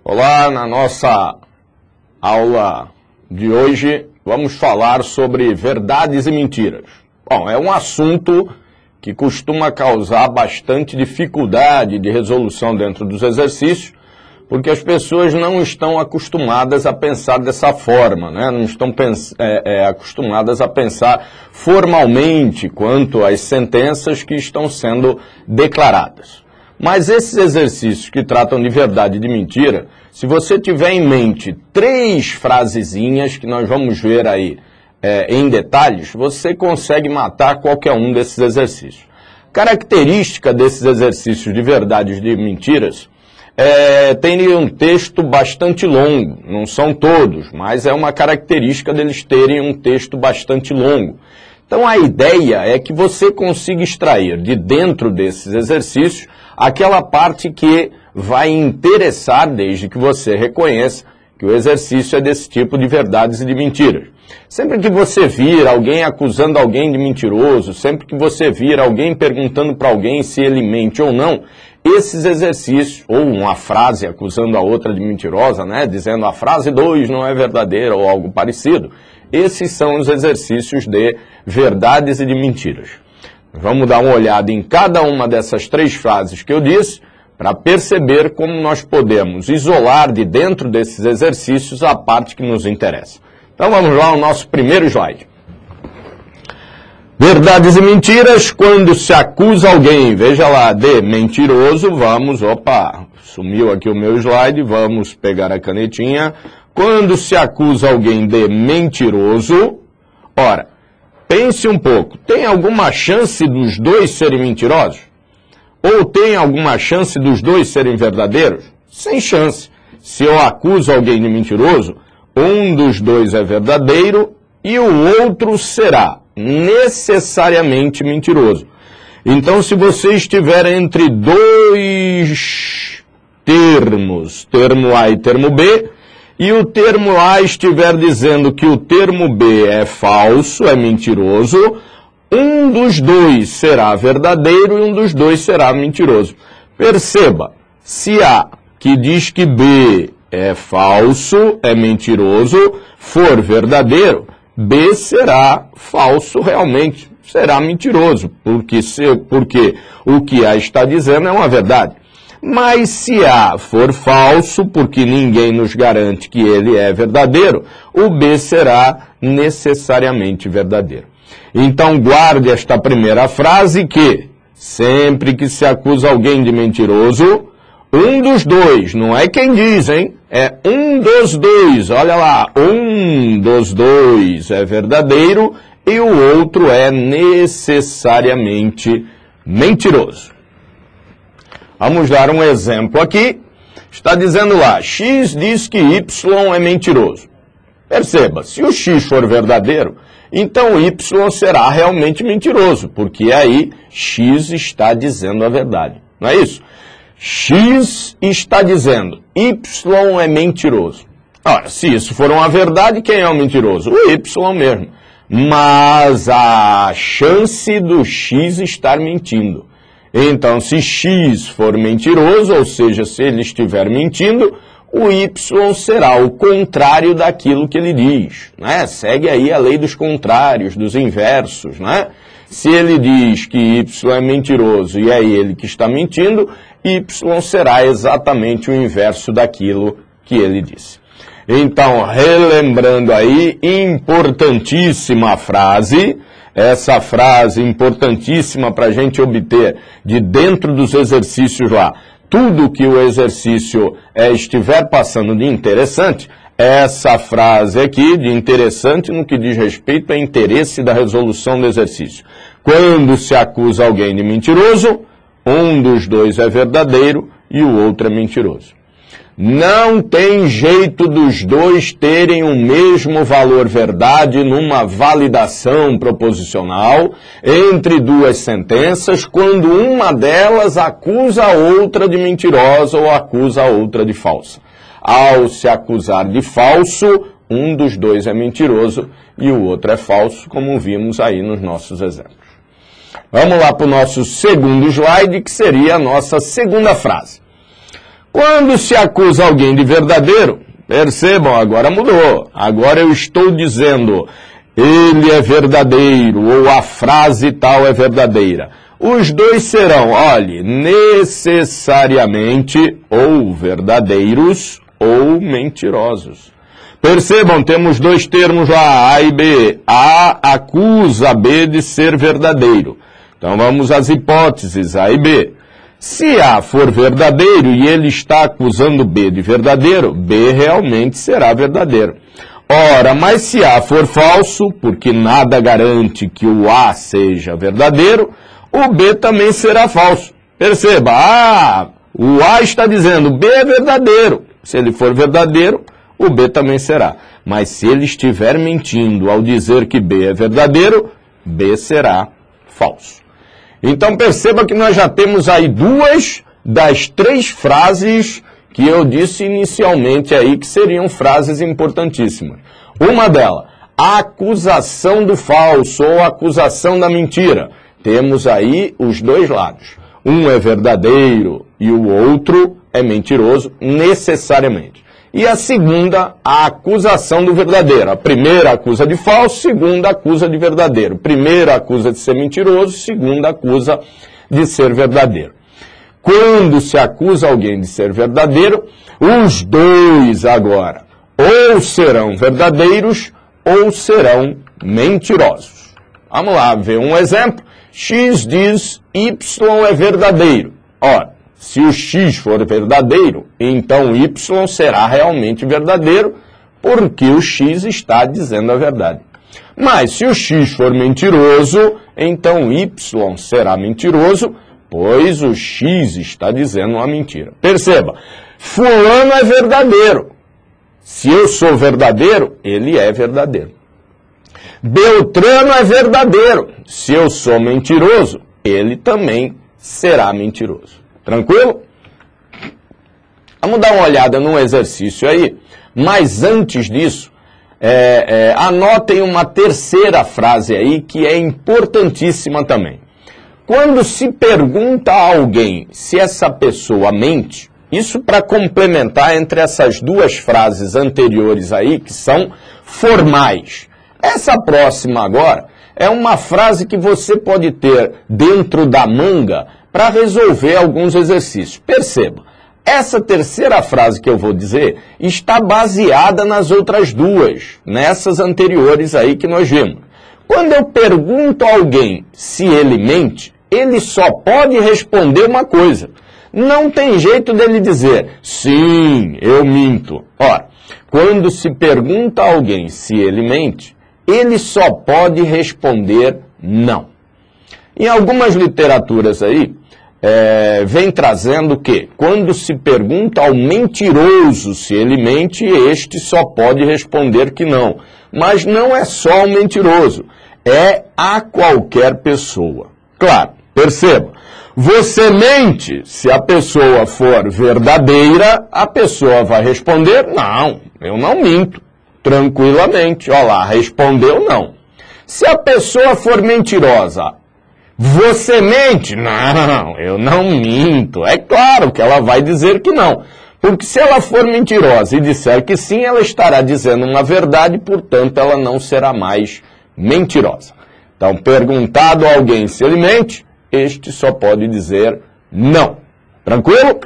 Olá, na nossa aula de hoje vamos falar sobre verdades e mentiras. Bom, é um assunto que costuma causar bastante dificuldade de resolução dentro dos exercícios, porque as pessoas não estão acostumadas a pensar dessa forma, né? Não estão acostumadas a pensar formalmente quanto às sentenças que estão sendo declaradas. Mas esses exercícios que tratam de verdade e de mentira, se você tiver em mente 3 frasezinhas que nós vamos ver aí em detalhes, você consegue matar qualquer um desses exercícios. Característica desses exercícios de verdades e de mentiras tem um texto bastante longo, não são todos, mas é uma característica deles terem um texto bastante longo. Então a ideia é que você consiga extrair de dentro desses exercícios aquela parte que vai interessar, desde que você reconheça que o exercício é desse tipo de verdades e de mentiras. Sempre que você vir alguém acusando alguém de mentiroso, sempre que você vir alguém perguntando para alguém se ele mente ou não, esses exercícios, ou uma frase acusando a outra de mentirosa, né, dizendo a frase 2 não é verdadeira ou algo parecido, esses são os exercícios de verdades e de mentiras. Vamos dar uma olhada em cada uma dessas 3 frases que eu disse, para perceber como nós podemos isolar de dentro desses exercícios a parte que nos interessa. Então vamos lá ao nosso primeiro slide. Verdades e mentiras, quando se acusa alguém, veja lá, de mentiroso, sumiu aqui o meu slide, vamos pegar a canetinha. Quando se acusa alguém de mentiroso, ora, pense um pouco, tem alguma chance dos dois serem mentirosos? Ou tem alguma chance dos dois serem verdadeiros? Sem chance. Se eu acuso alguém de mentiroso, um dos dois é verdadeiro e o outro será necessariamente mentiroso. Então, se você estiver entre 2 termos, termo A e termo B, e o termo A estiver dizendo que o termo B é falso, é mentiroso, um dos dois será verdadeiro e um dos dois será mentiroso. Perceba, se A, que diz que B é falso, é mentiroso, for verdadeiro, B será falso realmente, será mentiroso, porque o que A está dizendo é uma verdade. Mas se A for falso, porque ninguém nos garante que ele é verdadeiro, o B será necessariamente verdadeiro. Então guarde esta primeira frase que, sempre que se acusa alguém de mentiroso, um dos dois, não é quem diz, hein? É um dos dois, olha lá, um dos dois é verdadeiro e o outro é necessariamente mentiroso. Vamos dar um exemplo aqui. Está dizendo lá, X diz que Y é mentiroso. Perceba, se o X for verdadeiro, então o Y será realmente mentiroso, porque aí X está dizendo a verdade, não é isso? X está dizendo, Y é mentiroso. Ora, se isso for uma verdade, quem é o mentiroso? O Y mesmo. Mas a chance do X estar mentindo. Então, se X for mentiroso, ou seja, se ele estiver mentindo, o Y será o contrário daquilo que ele diz, né? Segue aí a lei dos contrários, dos inversos, né? Se ele diz que Y é mentiroso e é ele que está mentindo, Y será exatamente o inverso daquilo que ele disse. Então, relembrando aí, importantíssima frase, essa frase importantíssima para a gente obter de dentro dos exercícios lá, tudo que o exercício estiver passando de interessante, essa frase aqui de interessante no que diz respeito ao interesse da resolução do exercício. Quando se acusa alguém de mentiroso, um dos dois é verdadeiro e o outro é mentiroso. Não tem jeito dos dois terem o mesmo valor verdade numa validação proposicional entre 2 sentenças, quando uma delas acusa a outra de mentirosa ou acusa a outra de falsa. Ao se acusar de falso, um dos dois é mentiroso e o outro é falso, como vimos aí nos nossos exemplos. Vamos lá para o nosso segundo slide, que seria a nossa segunda frase. Quando se acusa alguém de verdadeiro, percebam, agora mudou. Agora eu estou dizendo, ele é verdadeiro, ou a frase tal é verdadeira. Os dois serão, olhe, necessariamente ou verdadeiros ou mentirosos. Percebam, temos dois termos lá, A e B. A acusa B de ser verdadeiro. Então vamos às hipóteses, A e B. Se A for verdadeiro e ele está acusando B de verdadeiro, B realmente será verdadeiro. Ora, mas se A for falso, porque nada garante que o A seja verdadeiro, o B também será falso. Perceba, o A está dizendo B é verdadeiro. Se ele for verdadeiro, o B também será. Mas se ele estiver mentindo ao dizer que B é verdadeiro, B será falso. Então perceba que nós já temos aí duas das três frases que eu disse inicialmente aí que seriam frases importantíssimas. Uma delas, a acusação do falso ou a acusação da mentira. Temos aí os dois lados. Um é verdadeiro e o outro é mentiroso necessariamente. E a segunda, a acusação do verdadeiro. A primeira acusa de falso, a segunda acusa de verdadeiro. Primeira acusa de ser mentiroso, segunda acusa de ser verdadeiro. Quando se acusa alguém de ser verdadeiro, os dois agora ou serão verdadeiros ou serão mentirosos. Vamos lá ver um exemplo. X diz Y é verdadeiro. Ora, se o X for verdadeiro, então Y será realmente verdadeiro, porque o X está dizendo a verdade. Mas se o X for mentiroso, então Y será mentiroso, pois o X está dizendo uma mentira. Perceba, fulano é verdadeiro. Se eu sou verdadeiro, ele é verdadeiro. Beltrano é verdadeiro. Se eu sou mentiroso, ele também será mentiroso. Tranquilo? Vamos dar uma olhada num exercício aí, mas antes disso, anotem uma terceira frase aí que é importantíssima também. Quando se pergunta a alguém se essa pessoa mente, isso para complementar entre essas duas frases anteriores aí, que são formais. Essa próxima agora é uma frase que você pode ter dentro da manga para resolver alguns exercícios. Perceba, essa terceira frase que eu vou dizer está baseada nas outras duas, nessas anteriores aí que nós vimos. Quando eu pergunto a alguém se ele mente, ele só pode responder uma coisa. Não tem jeito dele dizer, sim, eu minto. Ora, quando se pergunta a alguém se ele mente, ele só pode responder não. Em algumas literaturas aí, vem trazendo que, quando se pergunta ao mentiroso se ele mente, este só pode responder que não. Mas não é só o mentiroso, é a qualquer pessoa. Claro, perceba, você mente, se a pessoa for verdadeira, a pessoa vai responder, não, eu não minto, tranquilamente. Olha lá, respondeu não. Se a pessoa for mentirosa, você mente? Não, eu não minto. É claro que ela vai dizer que não. Porque se ela for mentirosa e disser que sim, ela estará dizendo uma verdade, portanto, ela não será mais mentirosa. Então, perguntado a alguém se ele mente, este só pode dizer não. Tranquilo?